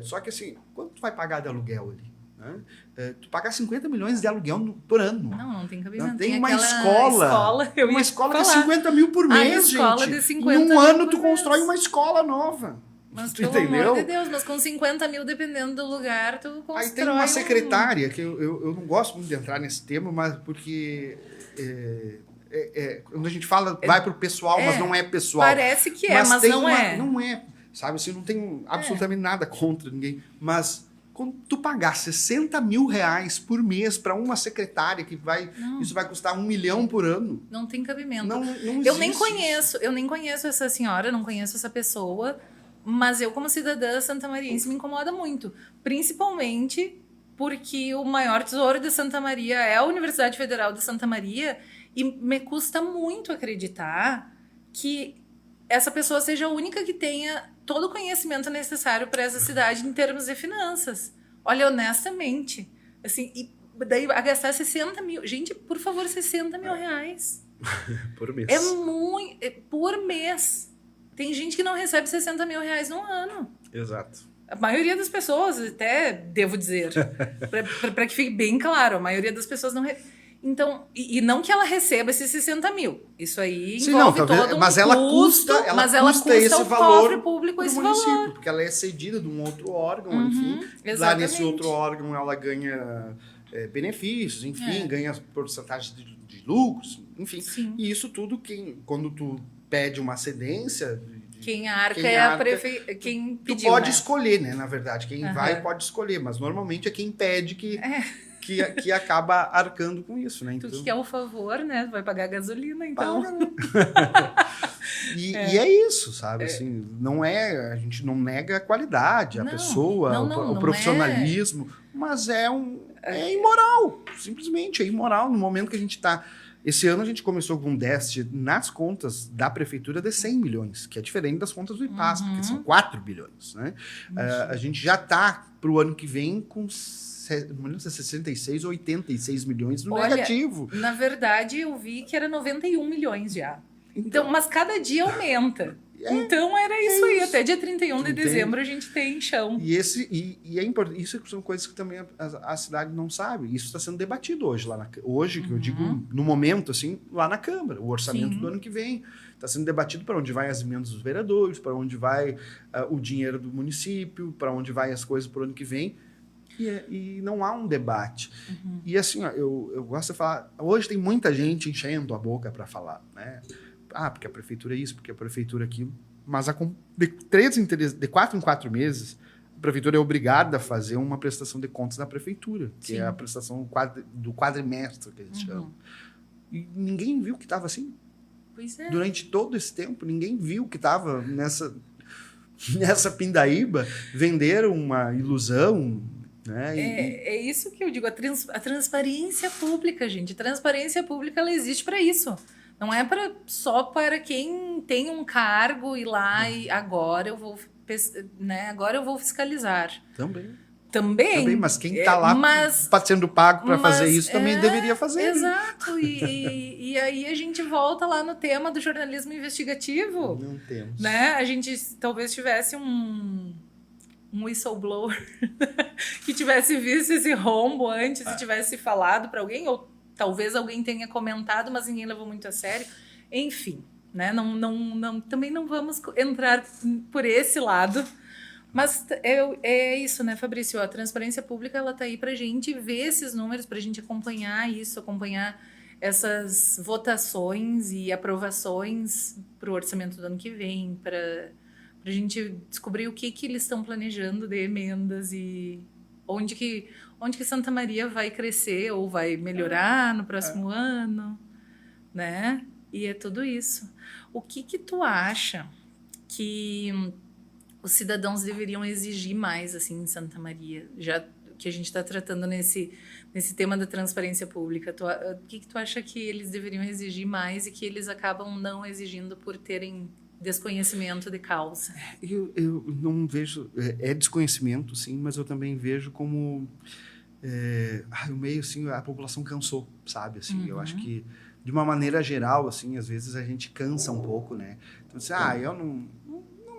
Só que assim, quanto tu vai pagar de aluguel ali? Né? Tu pagar 50 milhões de aluguel por ano. Não tem cabimento. Não, tem uma escola que é 50 mil por mês, escola gente. De 50 em um mil ano por tu mês. constrói uma escola nova. Mas tu pelo entendeu? amor de Deus, mas com 50 mil, dependendo do lugar, tu constrói. Aí tem uma secretária, que eu não gosto muito de entrar nesse tema, mas porque quando a gente fala, vai pro pessoal, mas não é pessoal. Parece que mas não é. Não é. Sabe, assim, não tenho absolutamente nada contra ninguém. Mas quando tu pagar 60 mil reais por mês para uma secretária que isso vai custar 1 milhão por ano. Não tem cabimento. Não existe. Eu nem conheço essa senhora, não conheço essa pessoa, mas eu, como cidadã santamariense, me incomoda muito. Principalmente porque o maior tesouro de Santa Maria é a Universidade Federal de Santa Maria, e me custa muito acreditar que essa pessoa seja a única que tenha todo o conhecimento necessário para essa cidade em termos de finanças. Olha, honestamente, assim, e daí a gastar 60 mil... Gente, por favor, 60 mil reais. Por mês. É muito... por mês. Tem gente que não recebe 60 mil reais num ano. Exato. A maioria das pessoas, até devo dizer, para que fique bem claro, a maioria das pessoas não... Então, e não que ela receba esses 60 mil. Isso aí envolve todo um mas ela custa, mas ela custa esse ao valor cofre público esse município, valor. Porque ela é cedida de um outro órgão, enfim. Exatamente. Lá nesse outro órgão ela ganha benefícios, enfim, ganha porcentagem de lucros, enfim. Sim. E isso tudo, quando tu pede uma cedência... Quem arca é a quem pediu, tu pode né? escolher, né? Na verdade, quem vai pode escolher, mas normalmente é quem pede que acaba arcando com isso, né? Então, tu que quer o favor, né? Vai pagar gasolina, então. E é isso, sabe? Assim, a gente não nega a qualidade, a pessoa, o profissionalismo, mas é imoral, simplesmente é imoral no momento que a gente está... Esse ano a gente começou com um déficit nas contas da prefeitura de 100 milhões, que é diferente das contas do IPAS, porque são 4 bilhões, né? A gente já está para o ano que vem com 66 ou 86 milhões no negativo. Na verdade, eu vi que era 91 milhões já. Então, mas cada dia aumenta. Então era isso aí. Até dia 31 de dezembro a gente tem chão. E é importante. Isso são coisas que também a cidade não sabe. Isso está sendo debatido hoje hoje, que eu digo no momento, assim, lá na Câmara. O orçamento do ano que vem. Está sendo debatido para onde vai as emendas dos vereadores, para onde vai o dinheiro do município, para onde vai as coisas para o ano que vem. E não há um debate. E assim, ó, eu gosto de falar... Hoje tem muita gente enchendo a boca para falar, né? Porque a prefeitura é isso, porque a prefeitura é aquilo. Mas de 4 em 4 meses, a prefeitura é obrigada a fazer uma prestação de contas na prefeitura, que é a prestação do quadrimestre, que eles chamam. E ninguém viu que estava assim. Pois é. Durante todo esse tempo, ninguém viu que estava nessa pindaíba. Venderam uma ilusão... Né? É isso que eu digo, a transparência pública, gente. A transparência pública, ela existe para isso. Não é só para quem tem um cargo ir lá e agora eu vou fiscalizar. Também, mas quem está lá sendo pago para fazer isso também deveria fazer. Exato, e aí a gente volta lá no tema do jornalismo investigativo. Não temos. Né? A gente talvez tivesse um whistleblower que tivesse visto esse rombo antes e tivesse falado para alguém, ou talvez alguém tenha comentado, mas ninguém levou muito a sério. Enfim, né? Também não vamos entrar por esse lado, Mas é isso, né, Fabrício? A transparência pública, ela tá aí pra gente ver esses números, pra gente acompanhar isso, acompanhar essas votações e aprovações para o orçamento do ano que vem, para a gente descobrir o que eles estão planejando de emendas e onde que Santa Maria vai crescer ou vai melhorar no próximo ano, né? E é tudo isso. O que tu acha que os cidadãos deveriam exigir mais assim em Santa Maria, já que a gente está tratando nesse tema da transparência pública? O que tu acha que eles deveriam exigir mais e que eles acabam não exigindo por terem desconhecimento de causa? Eu não vejo... É desconhecimento, sim, mas eu também vejo como... o meio, assim, a população cansou, sabe? Assim, eu acho que, de uma maneira geral, assim, às vezes a gente cansa um pouco, né? Então, assim, eu não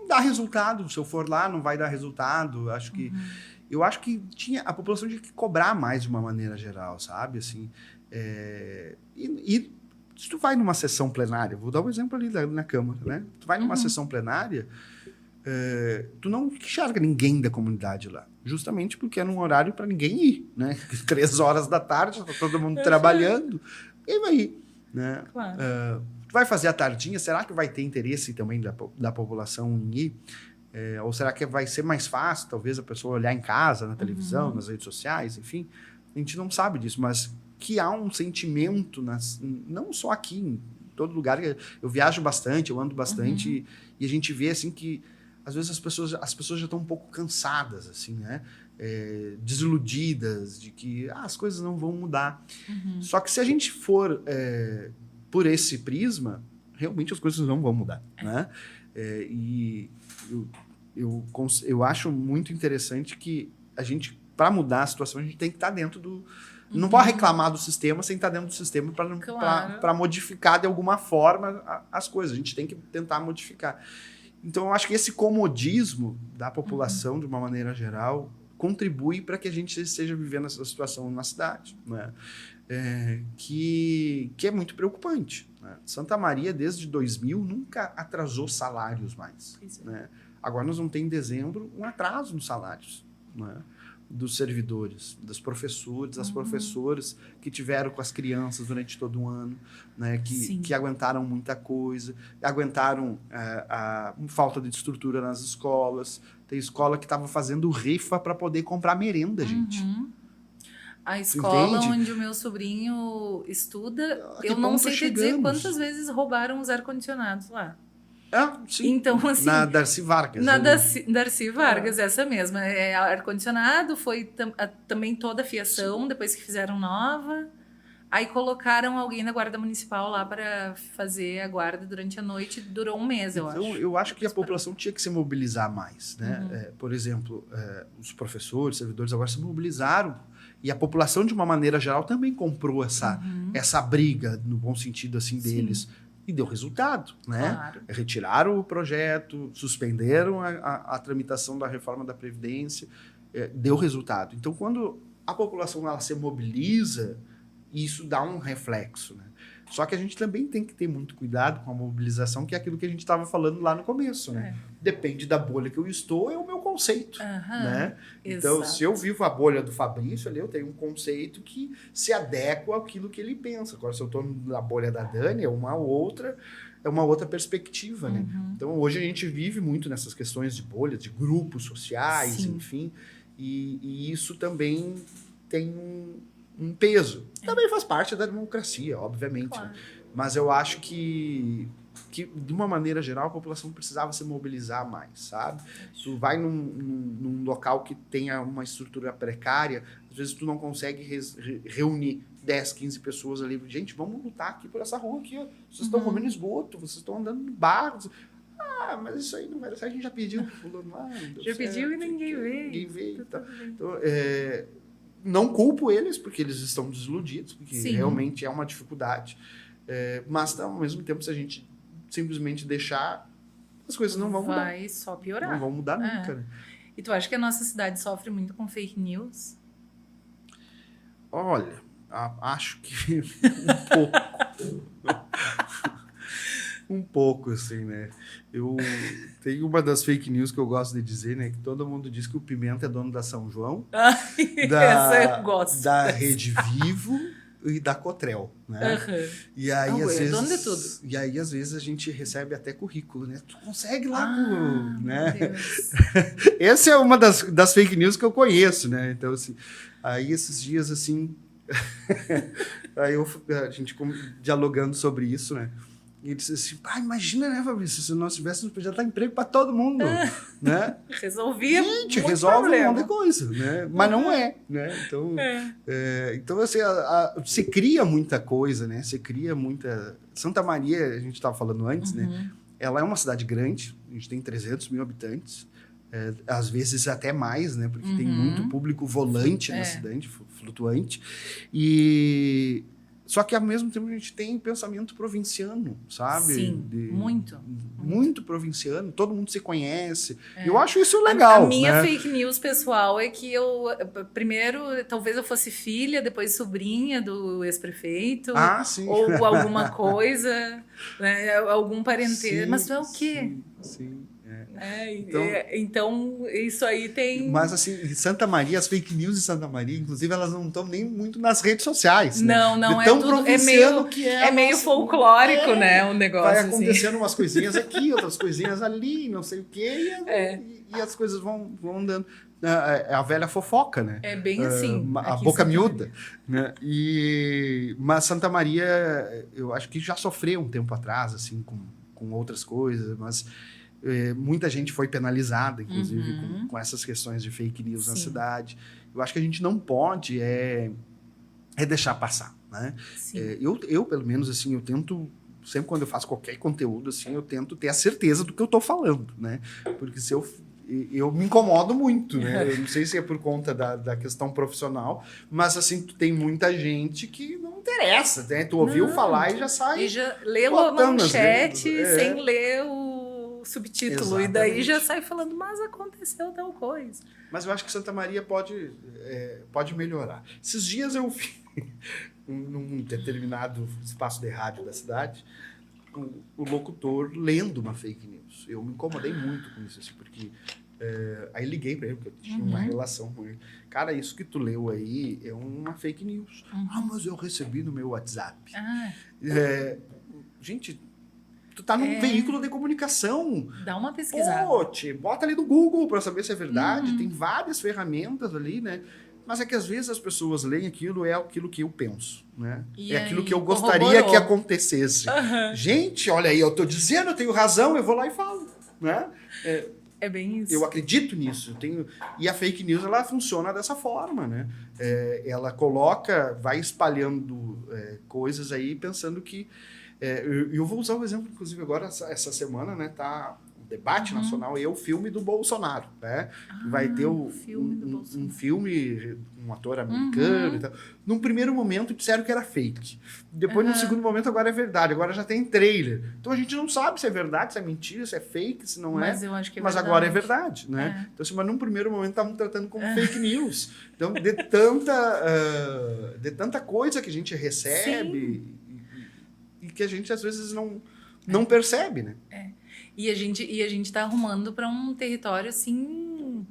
dá resultado. Se eu for lá, não vai dar resultado. Acho que... Eu acho que a população tinha que cobrar mais de uma maneira geral, sabe? Assim, e se tu vai numa sessão plenária, vou dar um exemplo ali na Câmara, né? Tu vai numa sessão plenária, tu não enxerga ninguém da comunidade lá, justamente porque é num horário para ninguém ir, né? 3 horas da tarde, tá todo mundo trabalhando, quem vai ir, né? Claro. Tu vai fazer a tardinha, será que vai ter interesse também da população em ir? Ou será que vai ser mais fácil, talvez, a pessoa olhar em casa, na televisão, nas redes sociais, enfim? A gente não sabe disso, mas que há um sentimento, não só aqui, em todo lugar. Eu viajo bastante, eu ando bastante, e a gente vê, assim, que às vezes as pessoas já estão um pouco cansadas, assim, né? Desiludidas de que as coisas não vão mudar. Só que se a gente for por esse prisma, realmente as coisas não vão mudar, né? E eu acho muito interessante que a gente, para mudar a situação, a gente tem que estar dentro do... Não pode reclamar do sistema sem estar dentro do sistema para modificar de alguma forma as coisas. A gente tem que tentar modificar. Então, eu acho que esse comodismo da população, de uma maneira geral, contribui para que a gente esteja vivendo essa situação na cidade, né? Que é muito preocupante, né? Santa Maria, desde 2000, nunca atrasou salários mais, né? Agora nós vamos ter em dezembro um atraso nos salários, né? Dos servidores, dos professores, das professoras que tiveram com as crianças durante todo o ano, né? Que aguentaram muita coisa, aguentaram a falta de estrutura nas escolas. Tem escola que estava fazendo rifa para poder comprar merenda, gente. A escola onde o meu sobrinho estuda, eu não sei te dizer quantas vezes roubaram os ar-condicionados lá. Sim. Então, assim, na Darcy Vargas. Na Darcy Vargas, essa mesma. Ar-condicionado, foi também toda a fiação, depois que fizeram nova. Aí colocaram alguém da Guarda Municipal lá para fazer a guarda durante a noite. Durou 1 mês, eu acho. Então, eu acho que a população tinha que se mobilizar mais, né? Por exemplo, os professores, servidores agora se mobilizaram. E a população, de uma maneira geral, também comprou essa briga, no bom sentido assim, deles. E deu resultado, né? Claro. Retiraram o projeto, suspenderam a tramitação da reforma da Previdência, deu resultado. Então, quando a população ela se mobiliza, isso dá um reflexo, né? Só que a gente também tem que ter muito cuidado com a mobilização, que é aquilo que a gente estava falando lá no começo, né? Depende da bolha que eu estou, é o meu conceito, né? Então, se eu vivo a bolha do Fabrício, ali eu tenho um conceito que se adequa àquilo que ele pensa. Agora, se eu estou na bolha da Dani, é uma outra perspectiva, né? Então, hoje a gente vive muito nessas questões de bolhas, de grupos sociais, enfim, e isso também tem um peso. Também faz parte da democracia, obviamente. Claro. Né? Mas eu acho que, de uma maneira geral, a população precisava se mobilizar mais, sabe? Tu vai num local que tenha uma estrutura precária, às vezes tu não consegue reunir 10, 15 pessoas ali. Gente, vamos lutar aqui por essa rua aqui, ó. Vocês estão comendo esgoto, vocês estão andando no bar. Mas isso aí não vai dar certo. A gente já pediu pro fulano lá. Já pediu e ninguém veio. Ninguém veio. Então, não culpo eles, porque eles estão desiludidos, porque realmente é uma dificuldade. Mas, ao mesmo tempo, se a gente simplesmente deixar, as coisas não vão mudar. Vai só piorar. Não vão mudar nunca. Né? E tu acha que a nossa cidade sofre muito com fake news? Olha, acho que um pouco. Um pouco, assim, né? Tem uma das fake news que eu gosto de dizer, né? Que todo mundo diz que o Pimenta é dono da São João, Essa eu gosto. da Rede Vivo e da Cotrel, né? Uhum. E aí, Não, às é vezes, dono de tudo. E aí, às vezes, a gente recebe até currículo, né? Tu consegue lá, Meu né? Deus. Essa é uma das fake news que eu conheço, né? Então, assim, aí esses dias, assim... aí a gente dialogando sobre isso, né? E ele disse assim, imagina, né, Fabrício, se nós tivéssemos já dar emprego para todo mundo, né? Resolvia Gente, muito resolve problema. um monte de coisa, né? Mas não é, né? Então, então assim, você cria muita coisa, né? Você cria muita... Santa Maria, a gente estava falando antes, né? Ela é uma cidade grande, a gente tem 300 mil habitantes, às vezes até mais, né? Porque tem muito público volante na cidade, flutuante. E... Só que, ao mesmo tempo, a gente tem pensamento provinciano, sabe? Sim, muito. Muito provinciano, todo mundo se conhece. Eu acho isso legal, A minha né? fake news pessoal é que eu, primeiro, talvez eu fosse filha, depois sobrinha do ex-prefeito. Ah, sim. Ou alguma coisa, né? Algum parentesco. Sim, Mas tu é o quê? Sim. Então, isso aí tem... Mas, assim, em Santa Maria, as fake news de Santa Maria, inclusive, elas não estão nem muito nas redes sociais, né? Não, de tão tudo, provinciano que é meio folclórico, né, o negócio. Vai acontecendo umas coisinhas aqui, outras coisinhas ali, não sei o quê, e as coisas vão andando. É a velha fofoca, né? É bem assim. A boca miúda. Né? Mas Santa Maria, eu acho que já sofreu um tempo atrás, assim, com outras coisas, mas... muita gente foi penalizada, inclusive, com essas questões de fake news na cidade. Eu acho que a gente não pode deixar passar, né? Eu, pelo menos, assim, eu tento... Sempre quando eu faço qualquer conteúdo, assim, eu tento ter a certeza do que eu estou falando, né? Porque se eu me incomodo muito, né? Eu não sei se é por conta da questão profissional, mas, assim, tem muita gente que não interessa, né? Tu ouviu falar e já sai... E já leu a manchete sem ler o subtítulo. Exatamente. E daí já sai falando, mas aconteceu tal coisa. Mas eu acho que Santa Maria pode melhorar. Esses dias eu vi, num determinado espaço de rádio da cidade, o locutor lendo uma fake news. Eu me incomodei muito com isso, assim, porque... aí liguei para ele, porque eu tinha uma relação com ele. Cara, isso que tu leu aí é uma fake news. Mas eu recebi no meu WhatsApp. Gente... Tu tá num veículo de comunicação. Dá uma pesquisada. Bota ali no Google para saber se é verdade. Tem várias ferramentas ali, né? Mas é que às vezes as pessoas leem aquilo que eu penso, né? Aquilo que eu gostaria que acontecesse. Gente, olha aí, eu tô dizendo, eu tenho razão, eu vou lá e falo, né? É bem isso. Eu acredito nisso. E a fake news, ela funciona dessa forma, né? Ela vai espalhando coisas aí pensando que... eu vou usar o exemplo, inclusive, agora, essa semana, né? Tá o debate nacional e é o filme do Bolsonaro, né? Vai ter um filme, um ator americano e tal. Num primeiro momento disseram que era fake. Depois, num segundo momento, agora é verdade. Agora já tem trailer. Então, a gente não sabe se é verdade, se é mentira, se é fake, se não é. Mas eu acho que é Mas verdade. agora é verdade, né? Então, assim, mas num primeiro momento estavam tratando como fake news. Então, de tanta coisa que a gente recebe... E que a gente, às vezes, não percebe, né? E a gente tá arrumando para um território, assim...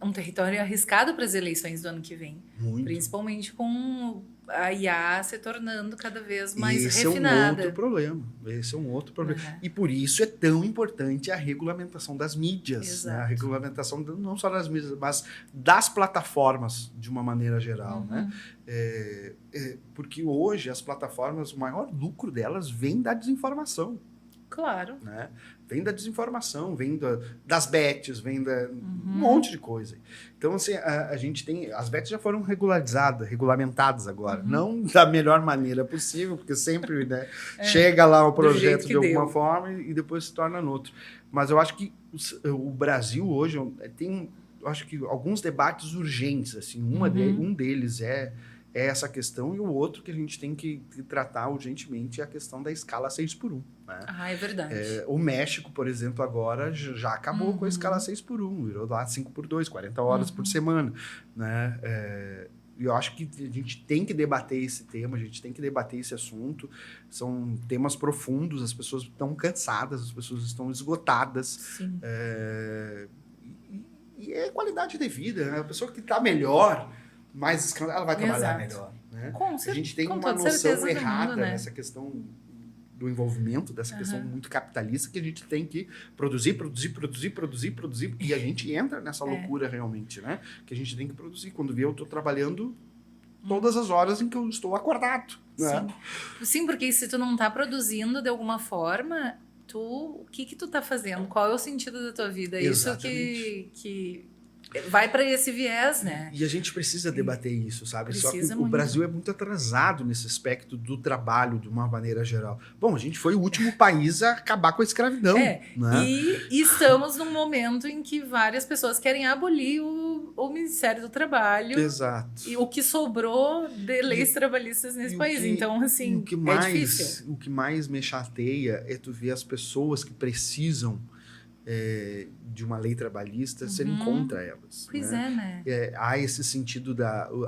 Um território arriscado para as eleições do ano que vem. Muito. Principalmente com a IA se tornando cada vez mais Esse refinada. Esse é um outro problema. E por isso é tão importante a regulamentação das mídias. Né? A regulamentação não só das mídias, mas das plataformas, de uma maneira geral. Né? Porque hoje as plataformas, o maior lucro delas vem da desinformação. Claro. Né? Vem da desinformação, vem das bets, vem um monte de coisa. Então, assim, a gente tem... As bets já foram regulamentadas agora. Não da melhor maneira possível, porque sempre chega lá o projeto de alguma forma e depois se torna outro. Mas eu acho que o Brasil hoje tem, acho que alguns debates urgentes. Assim, um deles é essa questão, e o outro que a gente tem que tratar urgentemente é a questão da escala 6x1. Né? É verdade. O México, por exemplo, agora já acabou com a escala 6x1, virou lá 5x2, 40 horas por semana. Né? eu acho que a gente tem que debater esse tema, a gente tem que debater esse assunto. São temas profundos, as pessoas estão cansadas, as pessoas estão esgotadas. Sim. E é qualidade de vida, né? A pessoa que está melhor, mais ela vai trabalhar melhor. Né? A gente tem uma noção errada mundo, né? Nessa questão do envolvimento, dessa questão muito capitalista, que a gente tem que produzir, e a gente entra nessa loucura realmente, né? Que a gente tem que produzir. Quando vê, eu estou trabalhando todas as horas em que eu estou acordado. Né? Sim, porque se tu não está produzindo de alguma forma, o que tu tá fazendo? Qual é o sentido da tua vida? Exatamente. Isso que vai para esse viés, né? E a gente precisa debater isso, sabe? Só que o Brasil é muito atrasado nesse aspecto do trabalho, de uma maneira geral. Bom, a gente foi o último país a acabar com a escravidão. Né? E estamos num momento em que várias pessoas querem abolir o Ministério do Trabalho. Exato. E o que sobrou de leis trabalhistas nesse país. Então, assim, é difícil. O que mais me chateia é tu ver as pessoas que precisam de uma lei trabalhista serem contra elas. Pois né? Há esse sentido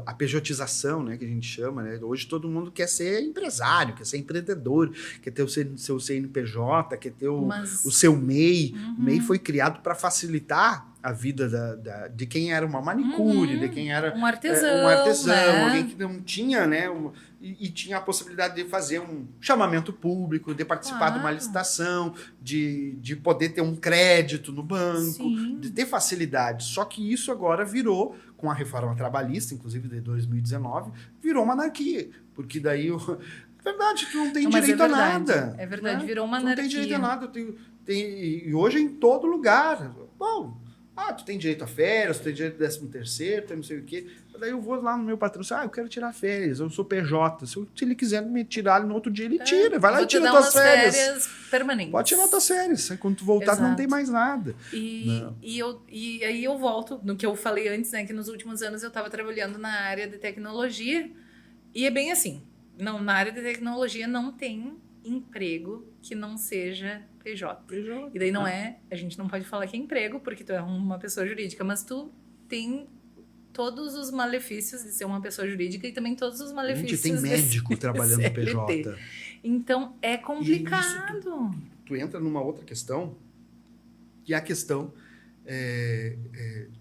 a pejotização, né, que a gente chama. Né? Hoje todo mundo quer ser empresário, quer ser empreendedor, quer ter o seu CNPJ, quer ter o seu MEI. O MEI foi criado para facilitar a vida de quem era uma manicure, de quem era um artesão, né? Alguém que não tinha, né, e tinha a possibilidade de fazer um chamamento público, de participar de uma licitação, de poder ter um crédito no banco, de ter facilidade. Só que isso agora virou, com a reforma trabalhista, inclusive de 2019, virou uma anarquia, porque daí verdade, tu não tem direito a nada. É verdade, né? Virou uma anarquia. Tu não tem direito a nada. E hoje é em todo lugar. Bom, tu tem direito a férias, tu tem direito a 13º, tem não sei o quê. Daí eu vou lá no meu patrão, eu quero tirar férias, eu sou PJ. Se ele quiser me tirar no outro dia, ele tira. Vai lá e tira tuas férias permanentes. Pode tirar tuas férias. Aí quando tu voltar, tu não tem mais nada. E aí eu volto no que eu falei antes, né? Que nos últimos anos eu estava trabalhando na área de tecnologia. E é bem assim, na área de tecnologia não tem emprego que não seja PJ. E daí a gente não pode falar que é emprego, porque tu é uma pessoa jurídica, mas tu tem todos os malefícios de ser uma pessoa jurídica e também todos os malefícios... A gente tem médico trabalhando no PJ. Então, é complicado. Tu entra numa outra questão, que é a questão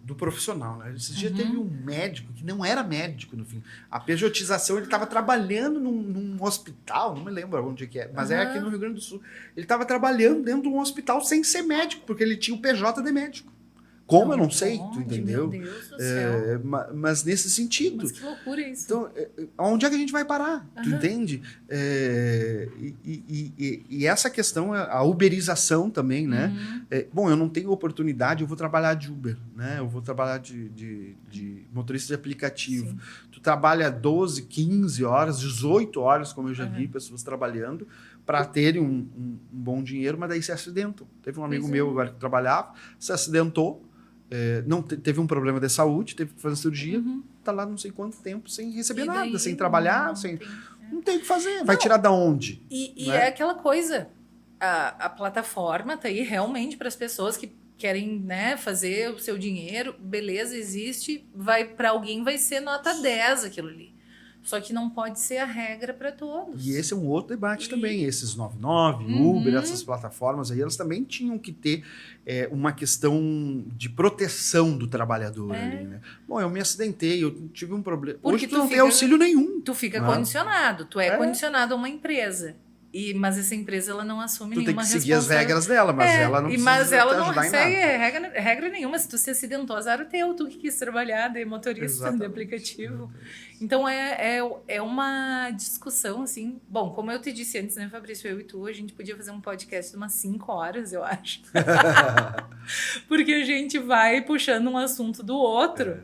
do profissional. Né? Esses dias teve um médico que não era médico, no fim. A pejotização, ele estava trabalhando num hospital, não me lembro onde que é, mas é aqui no Rio Grande do Sul. Ele estava trabalhando dentro de um hospital sem ser médico, porque ele tinha o PJ de médico. Como eu não sei, tu entendeu? Meu Deus do céu. Mas nesse sentido. Mas que loucura isso. Então, onde é que a gente vai parar? Tu entende? E essa questão, a uberização também, né? Bom, eu não tenho oportunidade, eu vou trabalhar de Uber, né? Eu vou trabalhar de motorista de aplicativo. Sim. Tu trabalha 12, 15 horas, 18 horas, como eu já vi pessoas trabalhando, para terem um bom dinheiro, mas daí se acidentam. Teve um amigo meu agora que trabalhava, se acidentou, não teve um problema de saúde, teve que fazer cirurgia, tá lá não sei quanto tempo sem receber nada, sem trabalhar, não tem o que fazer. Vai tirar da onde? E é aquela coisa, a plataforma tá aí realmente para as pessoas que querem, né, fazer o seu dinheiro, beleza, existe, para alguém vai ser nota 10 aquilo ali. Só que não pode ser a regra para todos. E esse é um outro debate também. Esses 99, Uber, essas plataformas aí, elas também tinham que ter uma questão de proteção do trabalhador ali, né? Bom, eu me acidentei, eu tive um problema. Hoje tu não tem auxílio nenhum. Tu fica condicionado. Tu é condicionado a uma empresa. Mas essa empresa ela não assume nenhuma responsabilidade. Tu tem que seguir as regras dela, mas ela não precisa segue regra nenhuma. Se tu se acidentou, azar o teu, tu que quis trabalhar de motorista de aplicativo. Então é uma discussão, assim. Bom, como eu te disse antes, né, Fabrício, eu e tu, a gente podia fazer um podcast de umas 5 horas, eu acho. Porque a gente vai puxando um assunto do outro.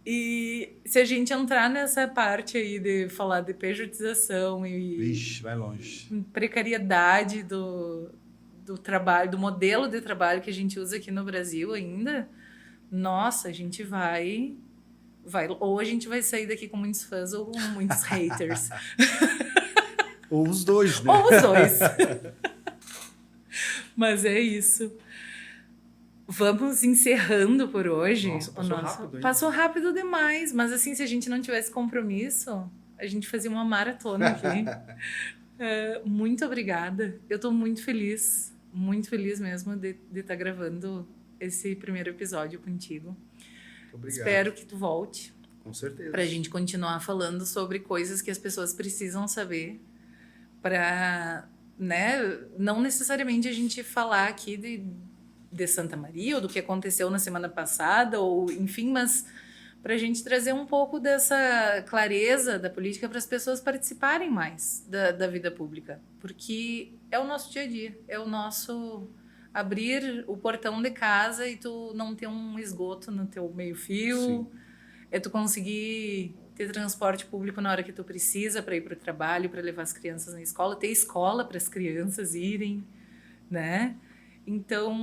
E se a gente entrar nessa parte aí de falar de pejotização e vai longe. Precariedade do trabalho, do modelo de trabalho que a gente usa aqui no Brasil ainda, nossa, a gente vai ou a gente vai sair daqui com muitos fãs ou com muitos haters. Ou os dois, né? Ou os dois. Mas é isso. vamos encerrando por hoje. Nossa, passou rápido, hein? Passou rápido demais, mas assim, se a gente não tivesse compromisso, a gente fazia uma maratona aqui. Muito obrigada. Eu tô muito feliz mesmo de estar gravando esse primeiro episódio contigo. Muito obrigado. Espero que tu volte. Com certeza. Pra gente continuar falando sobre coisas que as pessoas precisam saber para, né, não necessariamente a gente falar aqui de Santa Maria ou do que aconteceu na semana passada, ou enfim, mas para a gente trazer um pouco dessa clareza da política para as pessoas participarem mais da vida pública, porque é o nosso dia a dia, é o nosso abrir o portão de casa e tu não ter um esgoto no teu meio-fio. Sim. É tu conseguir ter transporte público na hora que tu precisa para ir para o trabalho, para levar as crianças na escola, ter escola para as crianças irem, né? Então,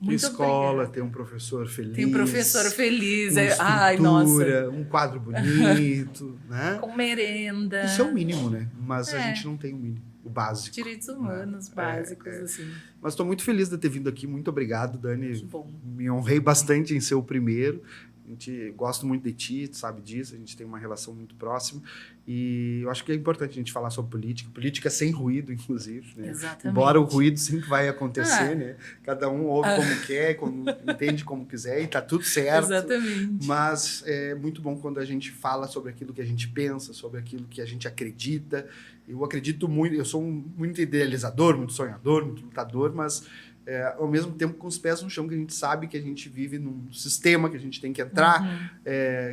muito escola, obrigada. ter um professor feliz. Tem um professor feliz. Uma Ai, nossa. um quadro bonito, né? Com merenda. Isso é o mínimo, né? Mas a gente não tem o mínimo, o básico. Direitos humanos básicos, assim. Mas estou muito feliz de ter vindo aqui. Muito obrigado, Dani. Que bom. Me honrei bastante em ser o primeiro. A gente gosta muito de ti, tu sabe disso, a gente tem uma relação muito próxima e eu acho que é importante a gente falar sobre política sem ruído, inclusive, né? Exatamente. Embora o ruído sempre vai acontecer, né? Cada um ouve como quer, entende como quiser e tá tudo certo. Exatamente. Mas é muito bom quando a gente fala sobre aquilo que a gente pensa, sobre aquilo que a gente acredita. Eu acredito muito, eu sou muito idealizador, muito sonhador, muito lutador, mas ao mesmo tempo com os pés no chão, que a gente sabe que a gente vive num sistema que a gente tem que entrar,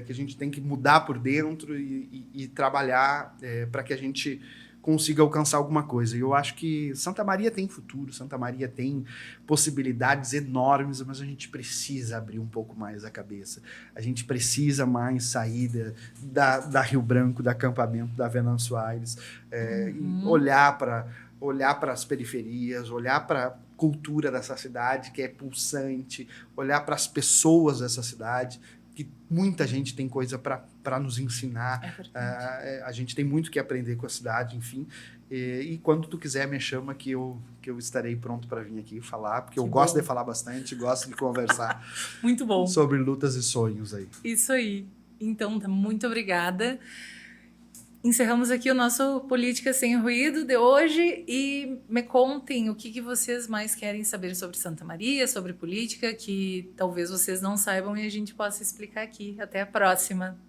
que a gente tem que mudar por dentro e trabalhar para que a gente consiga alcançar alguma coisa. E eu acho que Santa Maria tem futuro, Santa Maria tem possibilidades enormes, mas a gente precisa abrir um pouco mais a cabeça. A gente precisa mais sair da Rio Branco, do acampamento da Venâncio Aires, e olhar para as periferias, olhar para a cultura dessa cidade, que é pulsante, olhar para as pessoas dessa cidade, que muita gente tem coisa para nos ensinar. A gente tem muito que aprender com a cidade, enfim. E quando tu quiser, me chama que eu estarei pronto para vir aqui falar, porque eu gosto de falar bastante, gosto de conversar muito bom sobre lutas e sonhos aí. Isso aí. Então, muito obrigada. Encerramos aqui o nosso Política Sem Ruído de hoje e me contem o que vocês mais querem saber sobre Santa Maria, sobre política, que talvez vocês não saibam e a gente possa explicar aqui. Até a próxima!